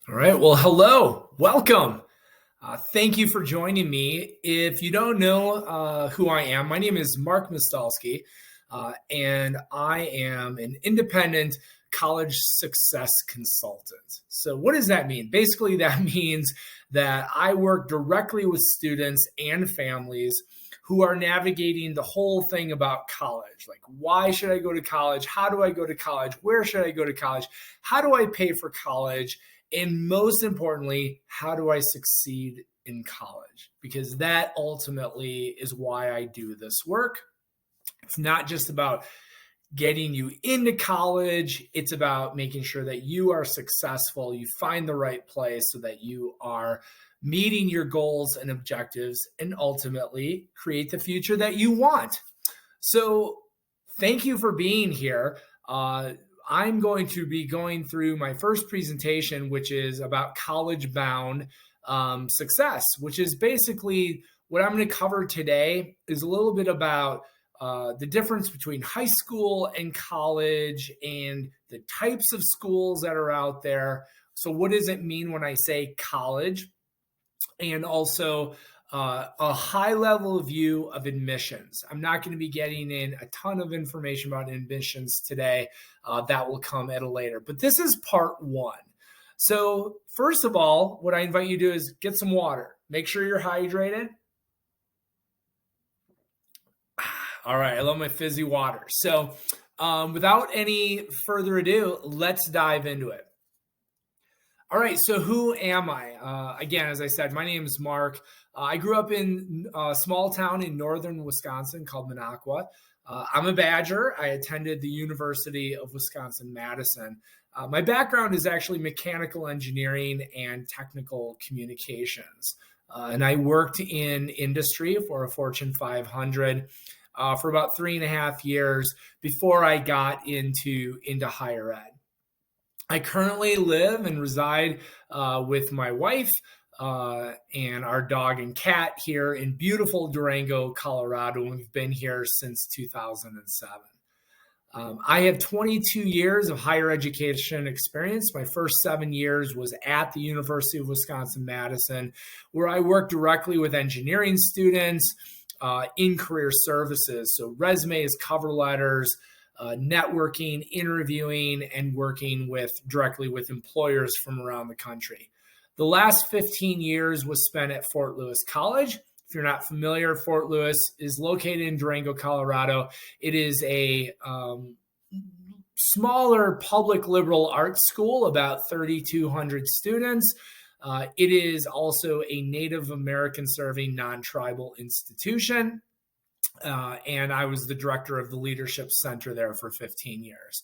All right. Well, hello. Welcome. Thank you for joining me. If you don't know who I am, my name is Mark Mistalski, and I am an independent college success consultant. So, what does that mean? Basically, that means that I work directly with students and families who are navigating the whole thing about college. Like, why should I go to college? How do I go to college? Where should I go to college? How do I pay for college? And most importantly, how do I succeed in college? Because that ultimately is why I do this work. It's not just about getting you into college, it's about making sure that you are successful, you find the right place so that you are meeting your goals and objectives and ultimately create the future that you want. So, thank you for being here. I'm going to be going through my first presentation, which is about college bound success, which is basically what I'm going to cover today is a little bit about the difference between high school and college and the types of schools that are out there. So, what does it mean when I say college? And also a high level view of admissions. I'm not going to be getting in a ton of information about admissions today. That will come at a later. But this is part one. So, first of all, what I invite you to do is get some water. Make sure you're hydrated. All right, I love my fizzy water. So, without any further ado, let's dive into it. All right, so who am I? Again, as I said, my name is Mark. I grew up in a small town in northern Wisconsin called Minocqua. I'm a Badger. I attended the University of Wisconsin-Madison. My background is actually mechanical engineering and technical communications. And I worked in industry for a Fortune 500 for about 3.5 years before I got into higher ed. I currently live and reside with my wife and our dog and cat here in beautiful Durango, Colorado. And we've been here since 2007. I have 22 years of higher education experience. My first 7 years was at the University of Wisconsin-Madison, where I worked directly with engineering students in career services. So resumes, cover letters, networking, interviewing, and working directly with employers from around the country. The last 15 years was spent at Fort Lewis College. If you're not familiar, Fort Lewis is located in Durango, Colorado. It is a smaller public liberal arts school, about 3,200 students. It is also a Native American serving non-tribal institution. And I was the director of the Leadership Center there for 15 years.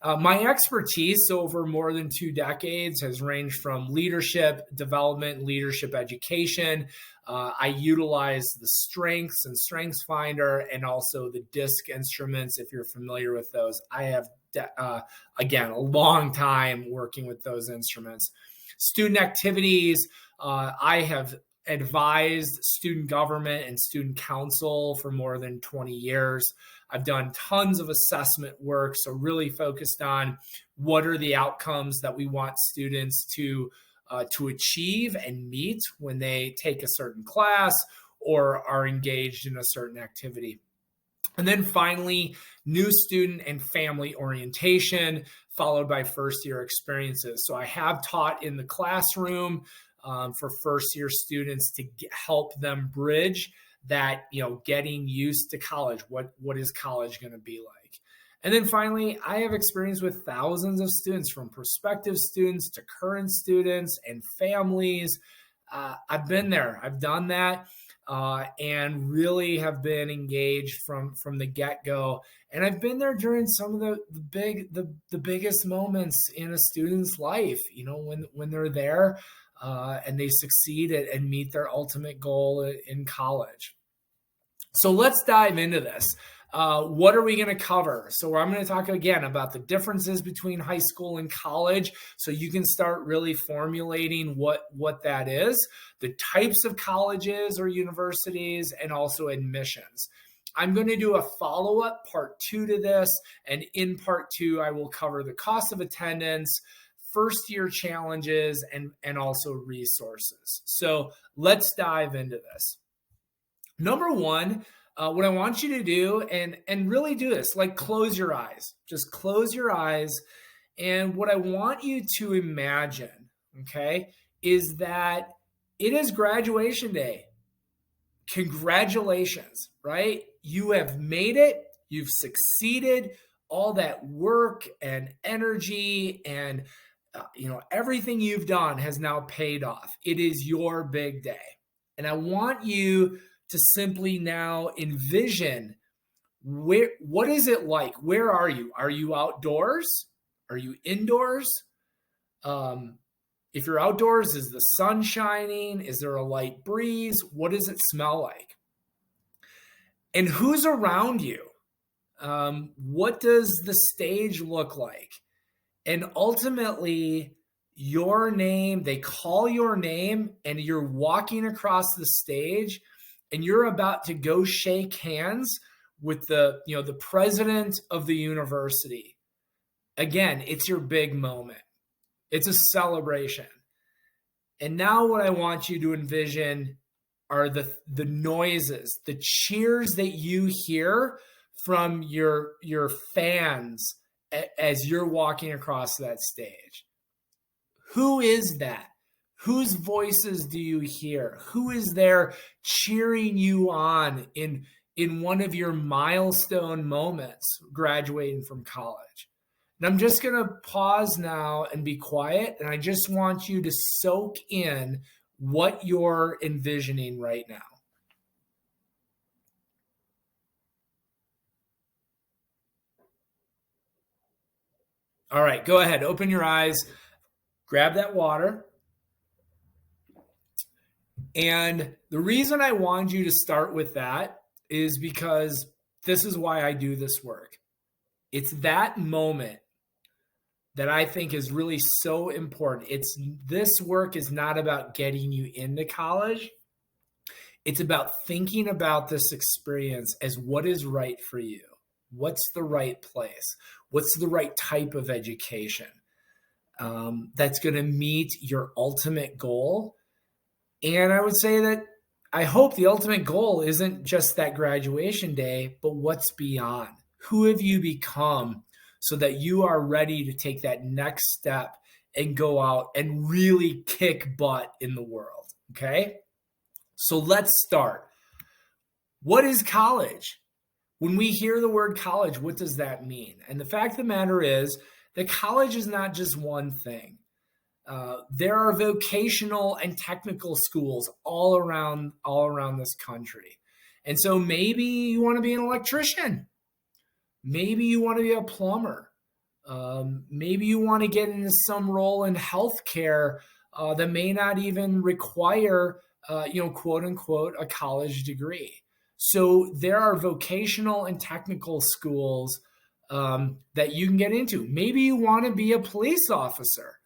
My expertise over more than 2 decades has ranged from leadership development, leadership education. I utilize the Strengths and Strengths Finder and also the DISC instruments, if you're familiar with those. I have, again, a long time working with those instruments. Student activities, I have advised student government and student council for more than 20 years. I've done tons of assessment work, so really focused on what are the outcomes that we want students to achieve and meet when they take a certain class or are engaged in a certain activity. And then finally, new student and family orientation, followed by first-year experiences. So I have taught in the classroom for first-year students to help them bridge that, getting used to college. What is college going to be like? And then finally, I have experience with thousands of students, from prospective students to current students and families. I've been there. I've done that. And really have been engaged from the get-go. And I've been there during some of the biggest moments in a student's life, when they're there and they succeed and meet their ultimate goal in college. So let's dive into this. What are we going to cover? So I'm going to talk again about the differences between high school and college, so you can start really formulating what that is, the types of colleges or universities, and also admissions. I'm going to do a follow-up part 2 to this, and in part 2, I will cover the cost of attendance, first year challenges and also resources. So let's dive into this. Number one, what I want you to do, and really do this, like close your eyes, just close your eyes. And what I want you to imagine, okay, is that it is graduation day. Congratulations, right? You have made it. You've succeeded. All that work and energy and everything you've done has now paid off. It is your big day. And I want you to simply now envision what is it like? Where are you? Are you outdoors? Are you indoors? If you're outdoors, is the sun shining? Is there a light breeze? What does it smell like? And who's around you? What does the stage look like? And ultimately, your name, they call your name, and you're walking across the stage, and you're about to go shake hands with the president of the university. Again, it's your big moment. It's a celebration. And now what I want you to envision are the noises, the cheers that you hear from your fans as you're walking across that stage. Who is that? Whose voices do you hear? Who is there cheering you on in one of your milestone moments graduating from college? And I'm just going to pause now and be quiet. And I just want you to soak in what you're envisioning right now. All right, go ahead. Open your eyes. Grab that water. And the reason I wanted you to start with that is because this is why I do this work. It's that moment that I think is really so important. This work is not about getting you into college. It's about thinking about this experience as what is right for you. What's the right place? What's the right type of education that's going to meet your ultimate goal? And I would say that I hope the ultimate goal isn't just that graduation day, but what's beyond. Who have you become so that you are ready to take that next step and go out and really kick butt in the world, okay? So let's start. What is college? When we hear the word college, what does that mean? And the fact of the matter is that college is not just one thing. There are vocational and technical schools all around this country. And so maybe you want to be an electrician. Maybe you want to be a plumber. Maybe you want to get into some role in healthcare that may not even require, quote unquote, a college degree. So there are vocational and technical schools that you can get into. Maybe you want to be a police officer.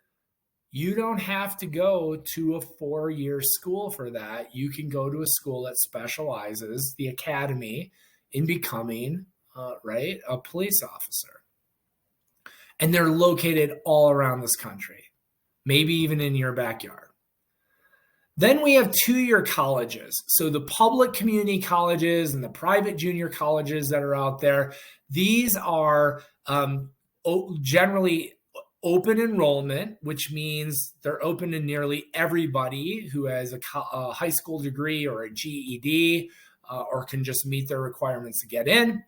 You don't have to go to a 4-year school for that. You can go to a school that specializes, the academy, in becoming, a police officer. And they're located all around this country, maybe even in your backyard. Then we have 2-year colleges. So the public community colleges and the private junior colleges that are out there, these are generally open enrollment, which means they're open to nearly everybody who has a high school degree or a GED or can just meet their requirements to get in.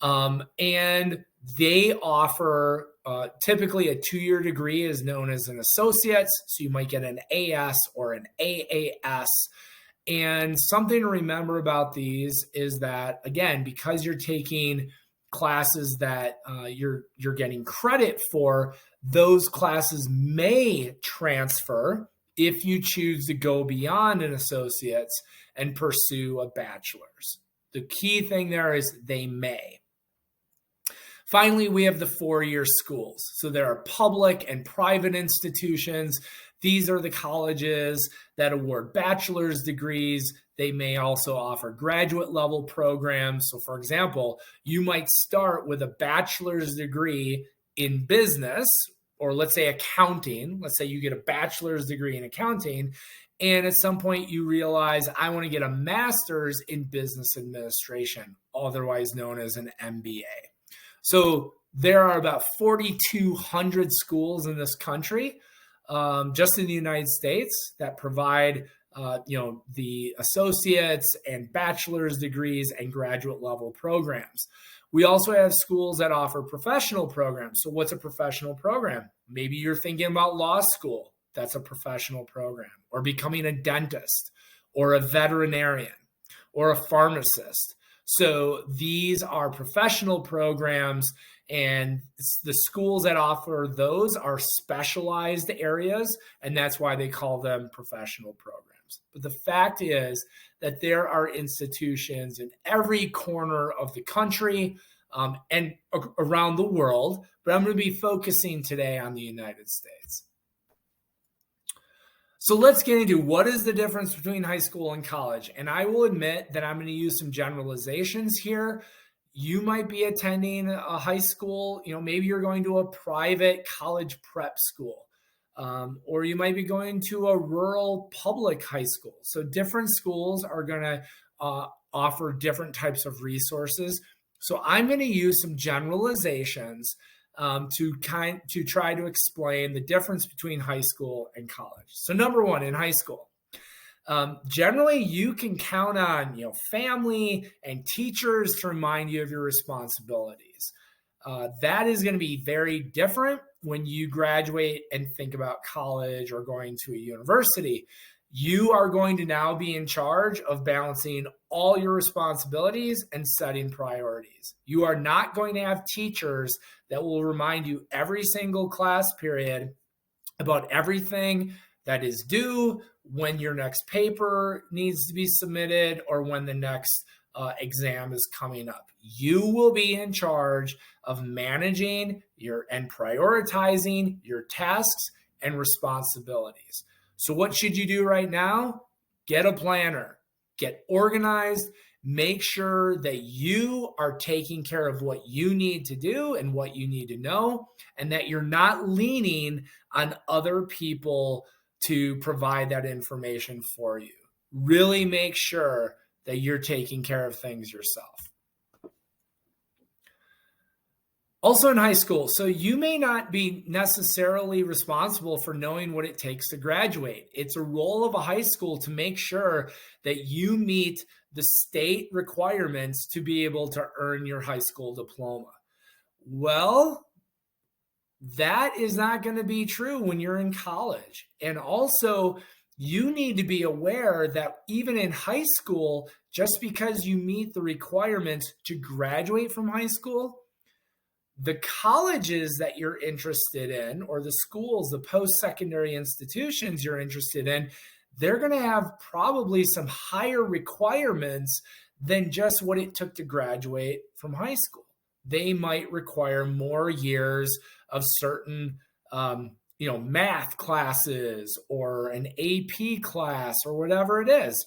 And they offer typically a 2-year degree is known as an associate's. So you might get an AS or an AAS. And something to remember about these is that, again, because you're taking classes that you're getting credit for, those classes may transfer if you choose to go beyond an associate's and pursue a bachelor's. The key thing there is they may. Finally, we have the 4-year schools. So there are public and private institutions. These are the colleges that award bachelor's degrees. They may also offer graduate level programs. So for example, you might start with a bachelor's degree in business or let's say accounting. Let's say you get a bachelor's degree in accounting, and at some point you realize I want to get a master's in business administration, otherwise known as an MBA. So there are about 4,200 schools in this country, just in the United States, that provide the associates and bachelor's degrees and graduate level programs. We also have schools that offer professional programs. So what's a professional program? Maybe you're thinking about law school. That's a professional program. Or becoming a dentist or a veterinarian or a pharmacist. So these are professional programs, and the schools that offer those are specialized areas, and that's why they call them professional programs. But the fact is that there are institutions in every corner of the country and around the world, but I'm going to be focusing today on the United States. So let's get into what is the difference between high school and college. And I will admit that I'm going to use some generalizations here. You might be attending a high school, maybe you're going to a private college prep school, or you might be going to a rural public high school. So different schools are going to offer different types of resources. So I'm going to use some generalizations to try to explain the difference between high school and college. So number one, in high school, generally you can count on family and teachers to remind you of your responsibilities. That is going to be very different when you graduate and think about college or going to a university. You are going to now be in charge of balancing all your responsibilities and setting priorities. You are not going to have teachers that will remind you every single class period about everything that is due, when your next paper needs to be submitted, or when the next exam is coming up. You will be in charge of managing and prioritizing your tasks and responsibilities. So what should you do right now? Get a planner, get organized, make sure that you are taking care of what you need to do and what you need to know, and that you're not leaning on other people to provide that information for you. Really make sure that you're taking care of things yourself. Also in high school, so you may not be necessarily responsible for knowing what it takes to graduate. It's a role of a high school to make sure that you meet the state requirements to be able to earn your high school diploma. Well, that is not going to be true when you're in college. And also, you need to be aware that even in high school, just because you meet the requirements to graduate from high school, the colleges that you're interested in, or the schools, the post-secondary institutions you're interested in, they're going to have probably some higher requirements than just what it took to graduate from high school. They might require more years of certain, math classes or an AP class or whatever it is.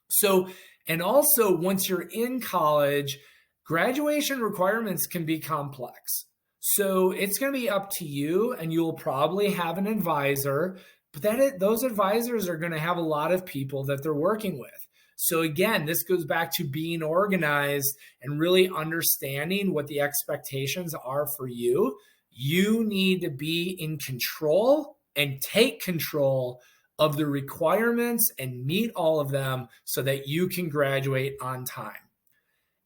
So, and also once you're in college, graduation requirements can be complex. So it's going to be up to you, and you'll probably have an advisor, but those advisors are going to have a lot of people that they're working with. So again, this goes back to being organized and really understanding what the expectations are for you. You need to be in control and take control of the requirements and meet all of them so that you can graduate on time.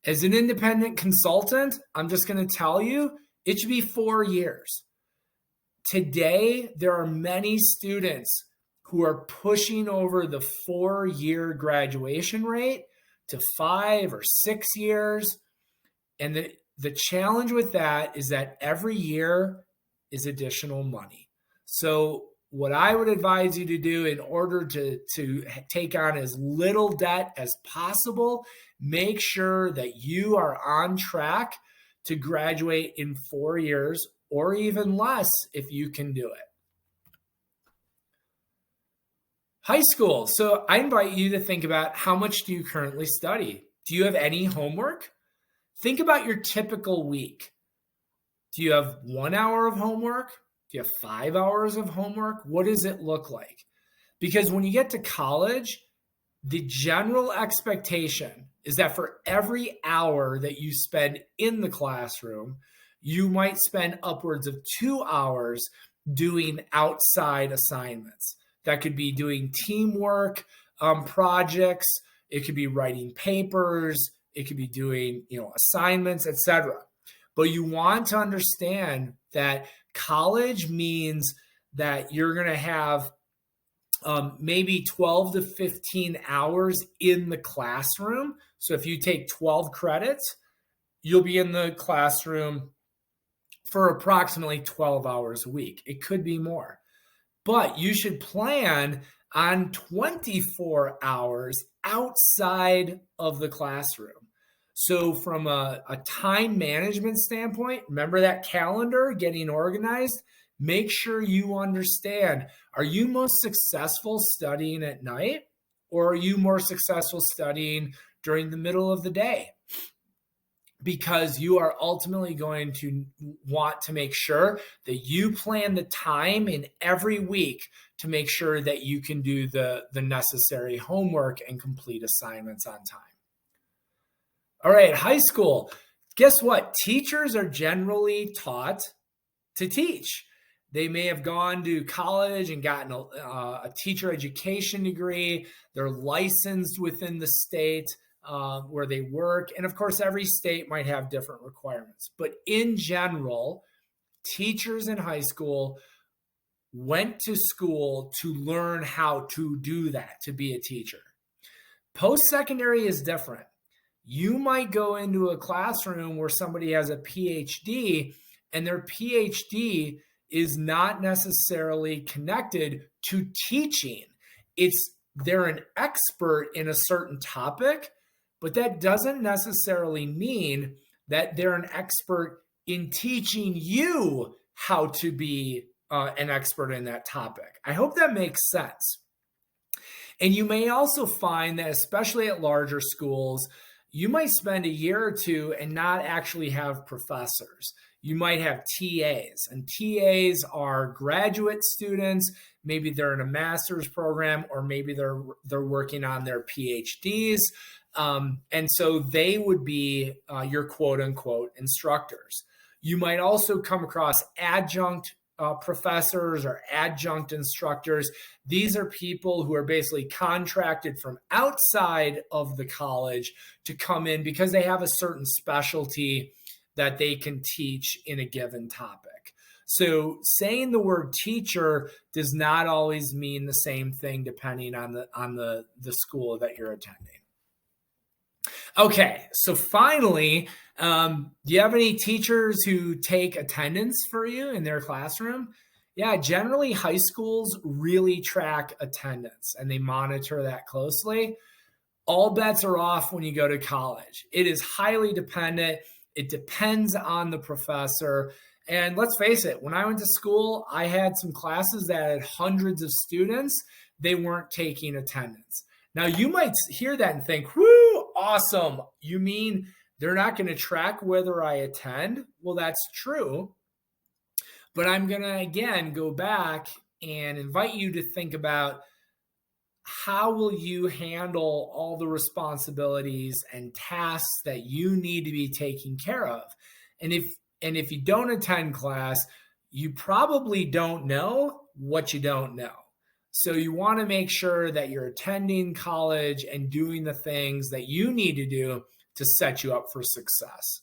As an independent consultant, I'm just going to tell you, it should be 4 years. Today, there are many students who are pushing over the 4-year graduation rate to 5 or 6 years. And the challenge with that is that every year is additional money. So what I would advise you to do in order to take on as little debt as possible, make sure that you are on track to graduate in 4 years or even less if you can do it. High school. So I invite you to think about, how much do you currently study? Do you have any homework? Think about your typical week. Do you have 1 hour of homework? Do you have 5 hours of homework? What does it look like? Because when you get to college, the general expectation is that for every hour that you spend in the classroom, you might spend upwards of 2 hours doing outside assignments. That could be doing teamwork projects. It could be writing papers. It could be doing, assignments, etc. But you want to understand that college means that you're going to have maybe 12 to 15 hours in the classroom. So if you take 12 credits, you'll be in the classroom for approximately 12 hours a week. It could be more, but you should plan on 24 hours outside of the classroom. So from a time management standpoint, remember that calendar, getting organized. Make sure you understand, are you most successful studying at night, or are you more successful studying during the middle of the day? Because you are ultimately going to want to make sure that you plan the time in every week to make sure that you can do the necessary homework and complete assignments on time. All right, high school. Guess what? Teachers are generally taught to teach. They may have gone to college and gotten a teacher education degree. They're licensed within the state where they work. And of course, every state might have different requirements. But in general, teachers in high school went to school to learn how to do that, to be a teacher. Post-secondary is different. You might go into a classroom where somebody has a PhD, and their PhD is not necessarily connected to teaching. They're an expert in a certain topic, but that doesn't necessarily mean that they're an expert in teaching you how to be an expert in that topic. I hope that makes sense. And you may also find that, especially at larger schools, you might spend a year or two and not actually have professors. You might have TAs, and TAs are graduate students. Maybe they're in a master's program, or maybe they're working on their PhDs. And so they would be your quote unquote instructors. You might also come across adjunct professors or adjunct instructors. These are people who are basically contracted from outside of the college to come in because they have a certain specialty that they can teach in a given topic. So saying the word teacher does not always mean the same thing depending on the school that you're attending. Okay, so finally, do you have any teachers who take attendance for you in their classroom? Yeah, generally high schools really track attendance and they monitor that closely. All bets are off when you go to college. It is highly dependent. It depends on the professor. And let's face it, when I went to school, I had some classes that had hundreds of students. They weren't taking attendance. Now, you might hear that and think, whoo, awesome. You mean they're not going to track whether I attend? Well, that's true. But I'm going to, again, go back and invite you to think about how will you handle all the responsibilities and tasks that you need to be taking care of. And if you don't attend class, you probably don't know what you don't know. So you want to make sure that you're attending college and doing the things that you need to do to set you up for success.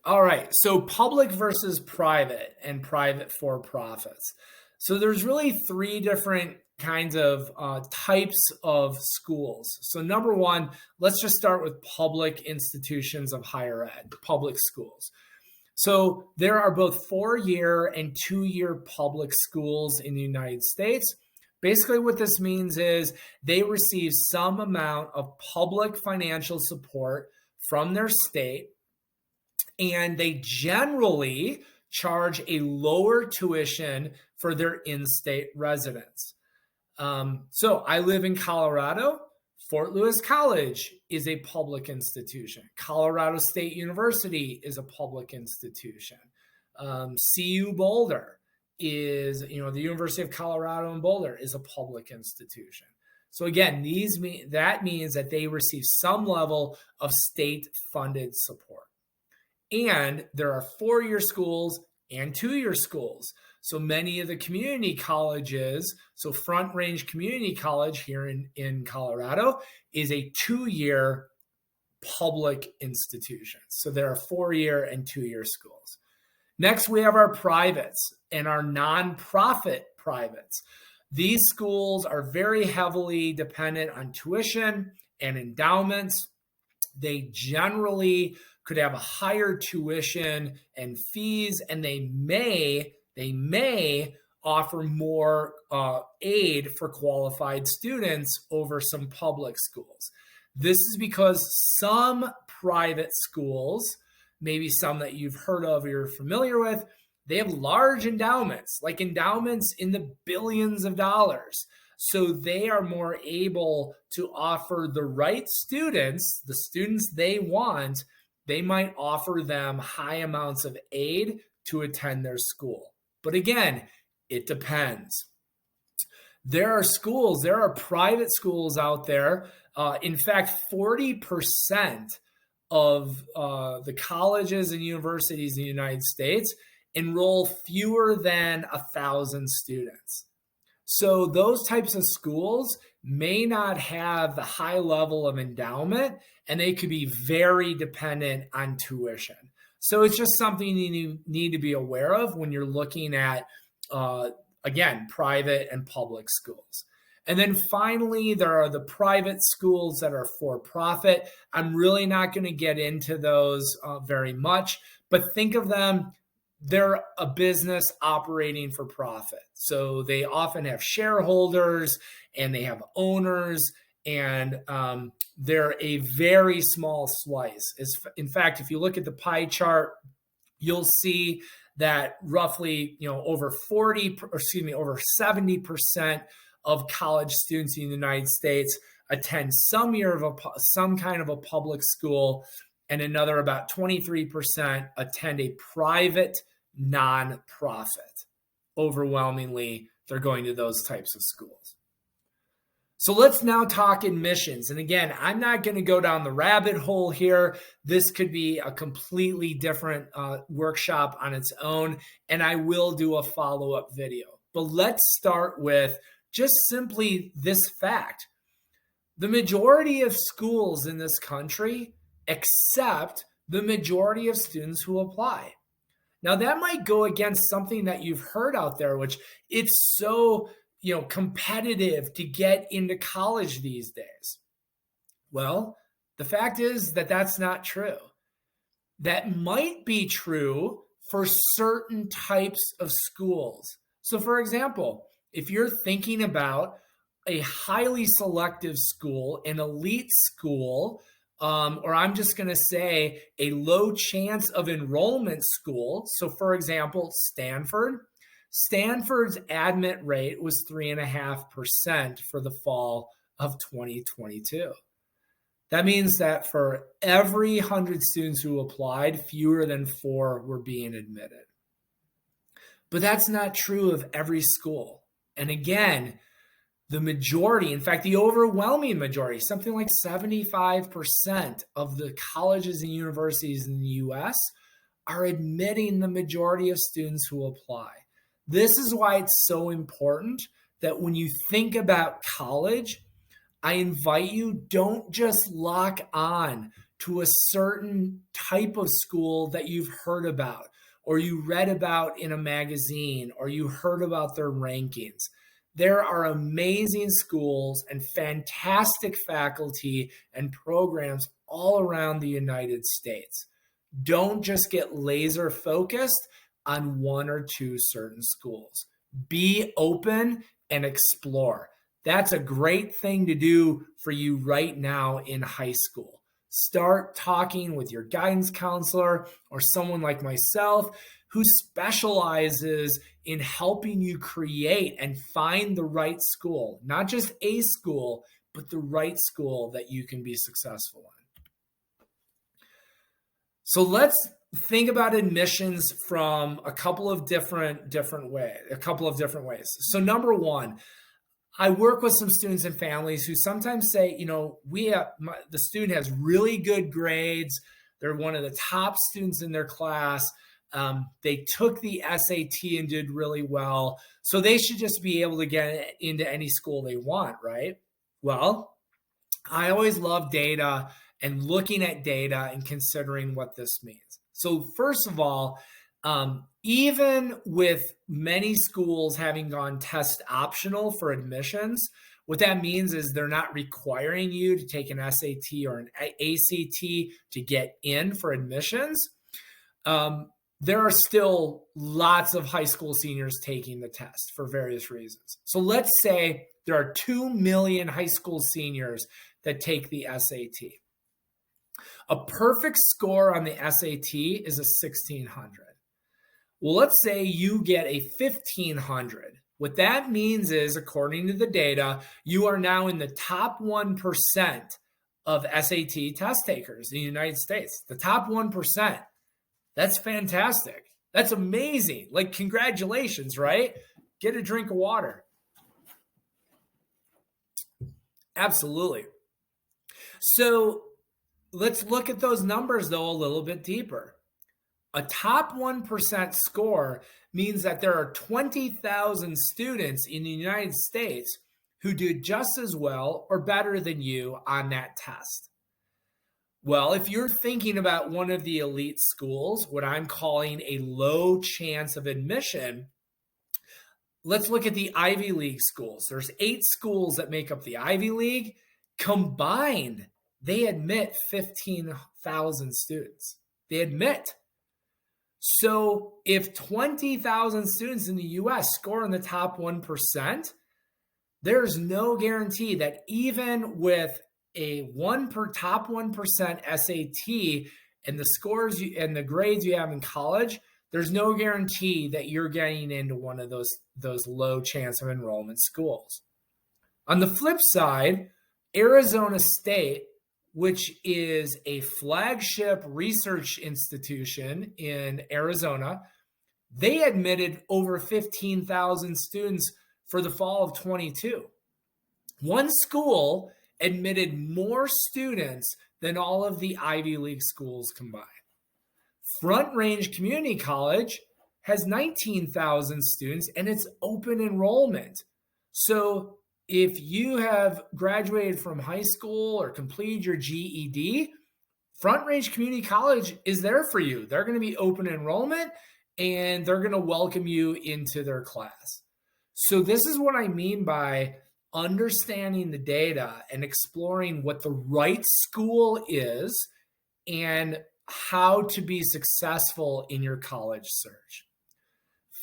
All right, so public versus private and private for-profits. So there's really three different kinds of types of schools. So number one, let's just start with public institutions of higher ed, public schools. So there are both 4-year and 2-year public schools in the United States. Basically what this means is they receive some amount of public financial support from their state, and they generally charge a lower tuition for their in-state residents. So I live in Colorado. Fort Lewis College is a public institution. Colorado State University is a public institution. CU Boulder is, the University of Colorado in Boulder is a public institution. So again, that means that they receive some level of state-funded support. And there are 4-year schools and 2-year schools. So many of the community colleges, so Front Range Community College here in Colorado is a 2-year public institution. So there are 4-year and 2-year schools. Next, we have our privates and our nonprofit privates. These schools are very heavily dependent on tuition and endowments. They generally could have a higher tuition and fees, and they may offer more aid for qualified students over some public schools. This is because some private schools, maybe some that you've heard of or you're familiar with, they have large endowments, like endowments in the billions of dollars. So they are more able to offer the right students, the students they want. They might offer them high amounts of aid to attend their school. But again, it depends. There are private schools out there. In fact, 40% of the colleges and universities in the United States enroll fewer than 1,000 students. So those types of schools may not have the high level of endowment, and they could be very dependent on tuition. So it's just something you need to be aware of when you're looking at, again, private and public schools. And then finally, there are the private schools that are for profit. I'm really not going to get into those very much, but think of them, they're a business operating for profit. So they often have shareholders and they have owners, and they're a very small slice. In fact, if you look at the pie chart, you'll see that roughly, over 70% of college students in the United States attend some kind of a public school, and another about 23% attend a private nonprofit. Overwhelmingly, they're going to those types of schools. So let's now talk admissions. And again, I'm not going to go down the rabbit hole here. This could be a completely different workshop on its own, and I will do a follow-up video. But let's start with just simply this fact. The majority of schools in this country accept the majority of students who apply. Now, that might go against something that you've heard out there, which it's so competitive to get into college these days. Well, the fact is that that's not true. That might be true for certain types of schools. So, for example, if you're thinking about a highly selective school, an elite school, or I'm just going to say a low chance of enrollment school. So, for example, Stanford's admit rate was 3.5% for the fall of 2022. That means that for every 100 students who applied, fewer than 4 were being admitted. But that's not true of every school. And again, the majority, in fact, the overwhelming majority, something like 75% of the colleges and universities in the U.S. are admitting the majority of students who apply. This is why it's so important that when you think about college, I invite you, don't just lock on to a certain type of school that you've heard about, or you read about in a magazine, or you heard about their rankings. There are amazing schools and fantastic faculty and programs all around the United States. Don't just get laser focused on 1 or 2 certain schools. Be open and explore. That's a great thing to do for you right now in high school. Start talking with your guidance counselor or someone like myself who specializes in helping you create and find the right school, not just a school, but the right school that you can be successful in. So let's think about admissions from a couple of different ways. So number one, I work with some students and families who sometimes say, the student has really good grades. They're one of the top students in their class. They took the SAT and did really well. So they should just be able to get into any school they want, right? Well, I always love data and looking at data and considering what this means. So first of all, even with many schools having gone test optional for admissions, what that means is they're not requiring you to take an SAT or an ACT to get in for admissions. There are still lots of high school seniors taking the test for various reasons. So let's say there are 2 million high school seniors that take the SAT. A perfect score on the SAT is a 1600. Well, let's say you get a 1500. What that means is, according to the data, you are now in the top 1% of SAT test takers in the United States. The top 1%. That's fantastic. That's amazing. Like, congratulations, right? Get a drink of water. Absolutely. So let's look at those numbers, though, a little bit deeper. A top 1% score means that there are 20,000 students in the United States who do just as well or better than you on that test. Well, if you're thinking about one of the elite schools, what I'm calling a low chance of admission, let's look at the Ivy League schools. There's 8 schools that make up the Ivy League. Combined, they admit 15,000 students. They admit. So if 20,000 students in the U.S. score in the top 1%, there's no guarantee that even with a top 1% SAT and the scores and the grades you have in college, there's no guarantee that you're getting into one of those low chance of enrollment schools. On the flip side, Arizona State, which is a flagship research institution in Arizona, they admitted over 15,000 students for the fall of 22. One school admitted more students than all of the Ivy League schools combined. Front Range Community College has 19,000 students and it's open enrollment. So if you have graduated from high school or completed your GED, Front Range Community College is there for you. They're going to be open enrollment and they're going to welcome you into their class. So this is what I mean by understanding the data and exploring what the right school is and how to be successful in your college search.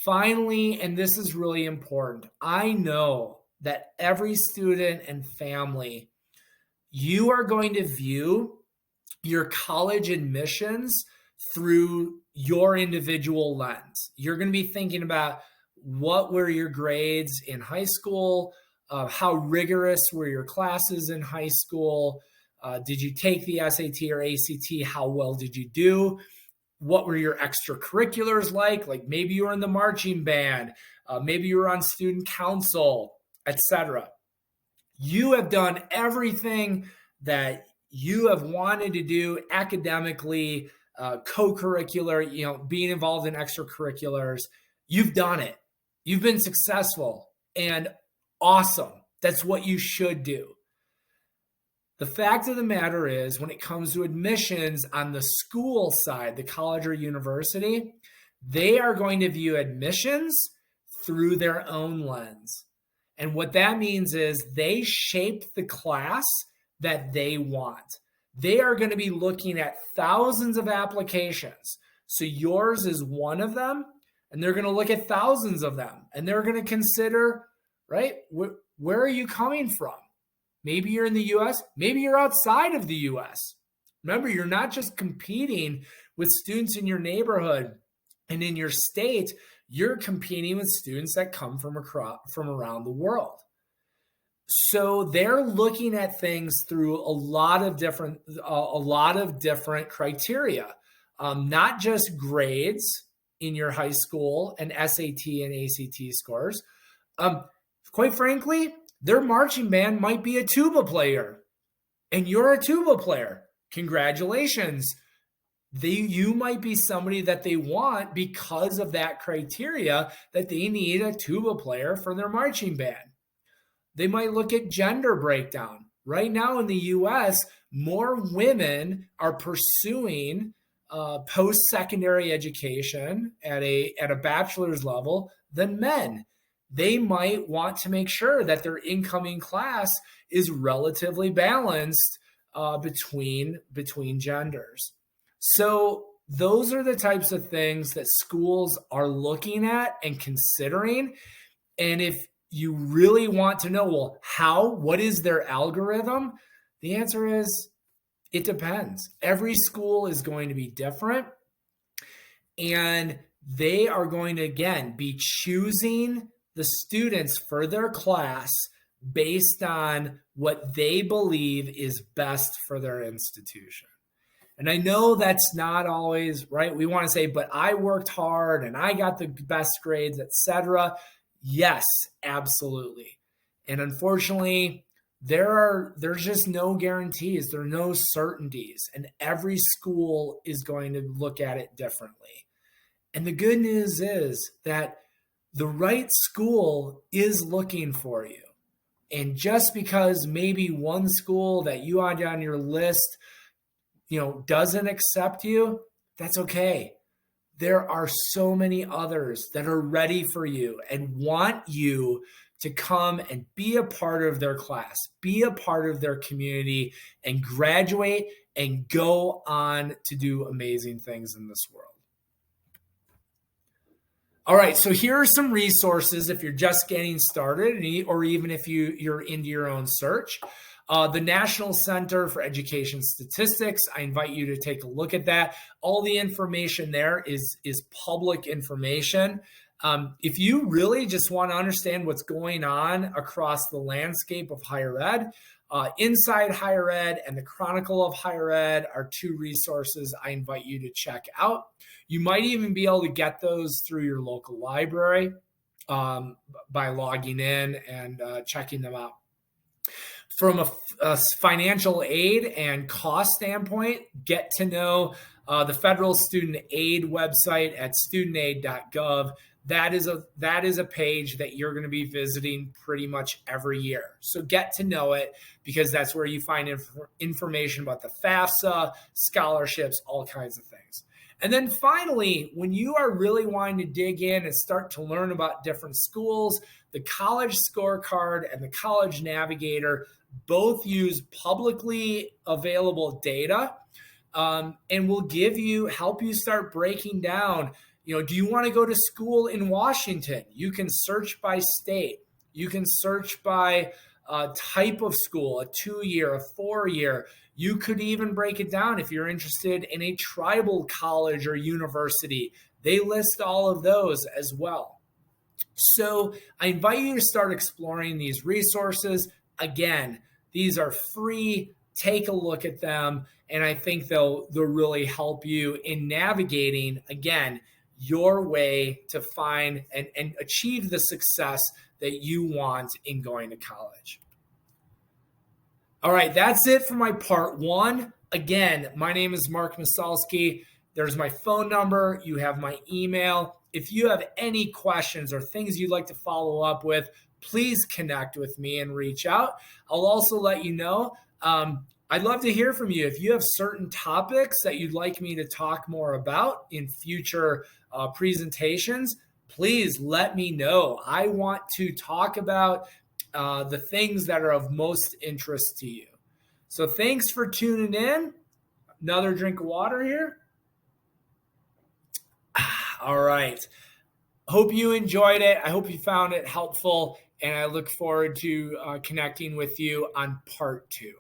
Finally, and this is really important, I know that every student and family, you are going to view your college admissions through your individual lens. You're going to be thinking about what were your grades in high school, how rigorous were your classes in high school, did you take the SAT or ACT, how well did you do, what were your extracurriculars like maybe you were in the marching band, maybe you were on student council, etc. You have done everything that you have wanted to do academically, co-curricular, being involved in extracurriculars. You've done it. You've been successful and awesome. That's what you should do. The fact of the matter is, when it comes to admissions on the school side, the college or university, they are going to view admissions through their own lens. And what that means is they shape the class that they want. They are going to be looking at thousands of applications. So yours is one of them, and they're going to look at thousands of them, and they're going to consider, right, where are you coming from? Maybe you're in the U.S., maybe you're outside of the U.S. Remember, you're not just competing with students in your neighborhood and in your state, you're competing with students that come from around the world. So they're looking at things through a lot of different criteria, not just grades in your high school and SAT and ACT scores. Um, Quite frankly, their marching band might be a tuba player, and you're a tuba player. Congratulations. You might be somebody that they want because of that criteria that they need a tuba player for their marching band. They might look at gender breakdown. Right now in the US, more women are pursuing post-secondary education at a bachelor's level than men. They might want to make sure that their incoming class is relatively balanced between genders. So those are the types of things that schools are looking at and considering. And if you really want to know, well, what is their algorithm? The answer is it depends. Every school is going to be different. And they are going to, again, be choosing the students for their class based on what they believe is best for their institution. And I know that's not always right. We want to say, but I worked hard and I got the best grades, etc. Yes, absolutely. And unfortunately, there's just no guarantees. There are no certainties. And every school is going to look at it differently. And the good news is that the right school is looking for you. And just because maybe one school that you had on your list, doesn't accept you, that's okay. There are so many others that are ready for you and want you to come and be a part of their class, be a part of their community, and graduate and go on to do amazing things in this world. All right, so here are some resources if you're just getting started, or even if you're into your own search. The National Center for Education Statistics, I invite you to take a look at that. All the information there is public information. If you really just want to understand what's going on across the landscape of higher ed, Inside Higher Ed and the Chronicle of Higher Ed are two resources I invite you to check out. You might even be able to get those through your local library by logging in and checking them out. From a financial aid and cost standpoint, get to know the federal student aid website at studentaid.gov. That is a page that you're going to be visiting pretty much every year. So get to know it, because that's where you find information about the FAFSA, scholarships, all kinds of things. And then finally, when you are really wanting to dig in and start to learn about different schools, the College Scorecard and the College Navigator both use publicly available data and will help you start breaking down. Do you want to go to school in Washington? You can search by state. You can search by type of school, a 2-year, a 4-year. You could even break it down if you're interested in a tribal college or university. They list all of those as well. So I invite you to start exploring these resources. Again, these are free. Take a look at them, and I think they'll really help you in navigating, again, your way to find and achieve the success that you want in going to college. All right, that's it for my part 1. Again, my name is Mark Masalski. There's my phone number. You have my email. If you have any questions or things you'd like to follow up with, please connect with me and reach out. I'll also let you know, I'd love to hear from you. If you have certain topics that you'd like me to talk more about in future presentations, please let me know. I want to talk about the things that are of most interest to you. So thanks for tuning in. Another drink of water here. All right. Hope you enjoyed it. I hope you found it helpful, and I look forward to connecting with you on part 2.